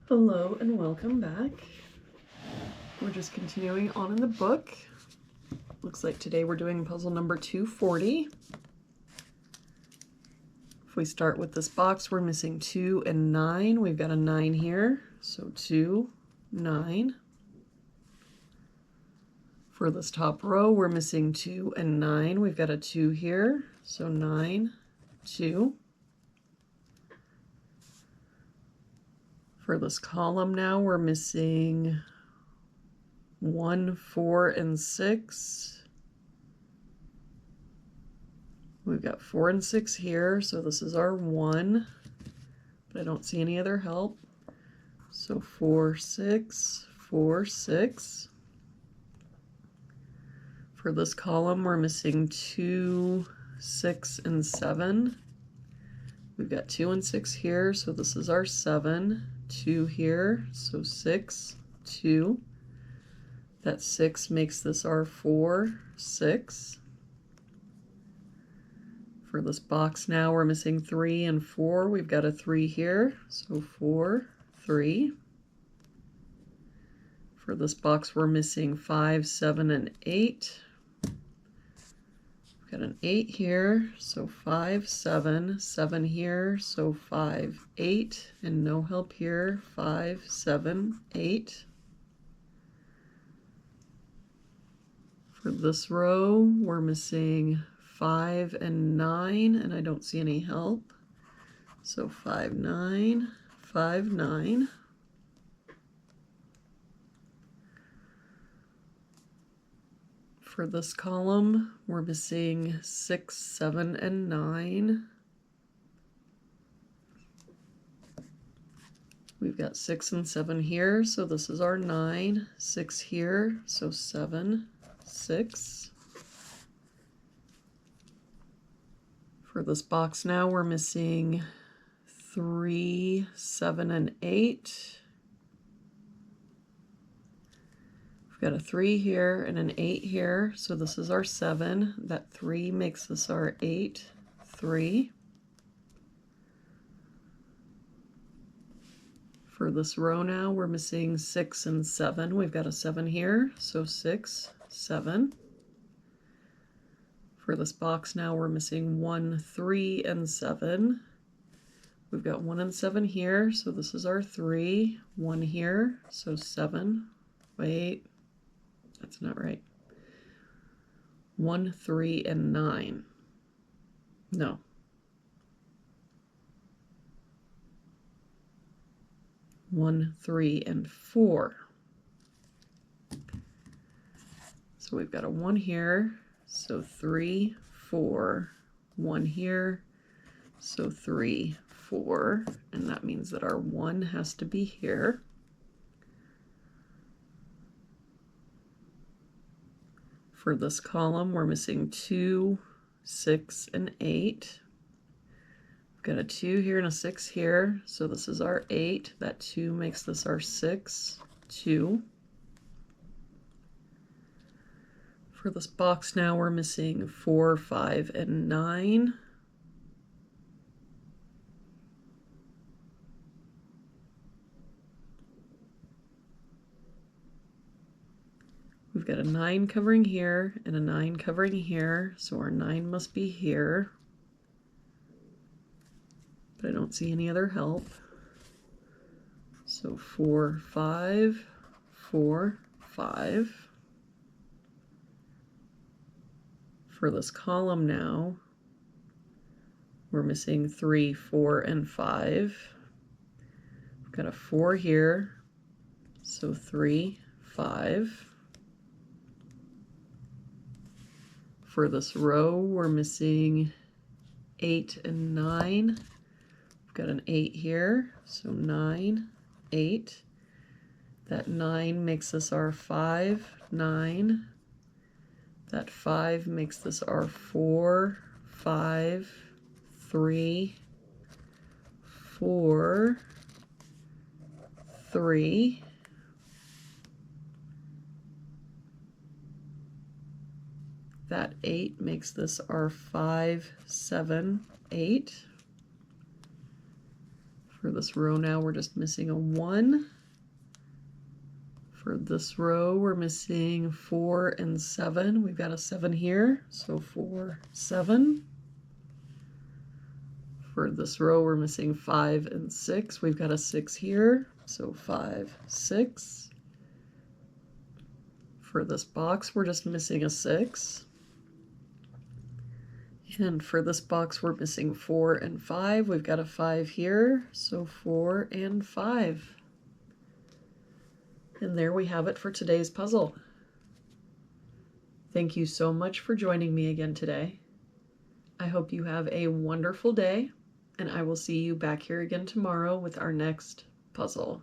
Hello and welcome back. We're just continuing on in the book. Looks like today we're doing puzzle number 240. If we start with this box, we're missing 2 and 9. We've got a 9 here, so 2, 9. For this top row, we're missing 2 and 9. We've got a 2 here, so 9, 2. For this column now, we're missing 1, 4, and 6. We've got 4 and 6 here, so this is our 1, but I don't see any other help. So 4, 6, 4, 6. For this column, we're missing 2, 6, and 7. We've got 2 and 6 here, so this is our 7. 2 here, so 6, 2. That 6 makes this our 4, 6. For this box now, we're missing 3 and 4. We've got a 3 here, so 4, 3. For this box, we're missing 5, 7, and 8. We've got an 8 here, so 5, 7. 7 here, so 5, 8. And no help here, 5, 7, 8. For this row, we're missing 5 and 9, and I don't see any help. So 5, 9, 5, 9. For this column, we're missing 6, 7, and 9. We've got 6 and 7 here, so this is our 9. 6 here, so 7, 6. For this box now, we're missing 3, 7, and 8. We've got a 3 here and an 8 here, so this is our 7. That 3 makes this our 8, 3. For this row now, we're missing 6 and 7. We've got a 7 here, so 6, 7. For this box now, we're missing 1, 3, and 7. We've got 1 and 7 here, so this is our 3. 1 here, so 7. Wait, that's not right. 1, 3, and 9. No. One, 3, and 4. So we've got a 1 here, so 3, 4. 1 here, so 3, 4. And that means that our 1 has to be here. For this column, we're missing 2, 6, and 8. We've got a 2 here and a 6 here, so this is our 8. That 2 makes this our 6, 2. For this box now, we're missing 4, 5, and 9. We've got a 9 covering here and a 9 covering here, so our 9 must be here. But I don't see any other help. So 4, 5, 4, 5. For this column now, we're missing 3, 4, and 5. We've got a 4 here, so 3, 5. For this row, we're missing 8 and 9. We've got an 8 here, so 9, 8. That 9 makes this our 5, 9. That 5 makes this our 4, 5, 3, 4, 3. That 8 makes this our 5, 7, 8. For this row now, we're just missing a 1. For this row, we're missing 4 and 7. We've got a 7 here, so 4, 7. For this row, we're missing 5 and 6. We've got a 6 here, so 5, 6. For this box, we're just missing a 6. And for this box, we're missing 4 and 5. We've got a 5 here, so 4 and 5. And there we have it for today's puzzle. Thank you so much for joining me again today. I hope you have a wonderful day, and I will see you back here again tomorrow with our next puzzle.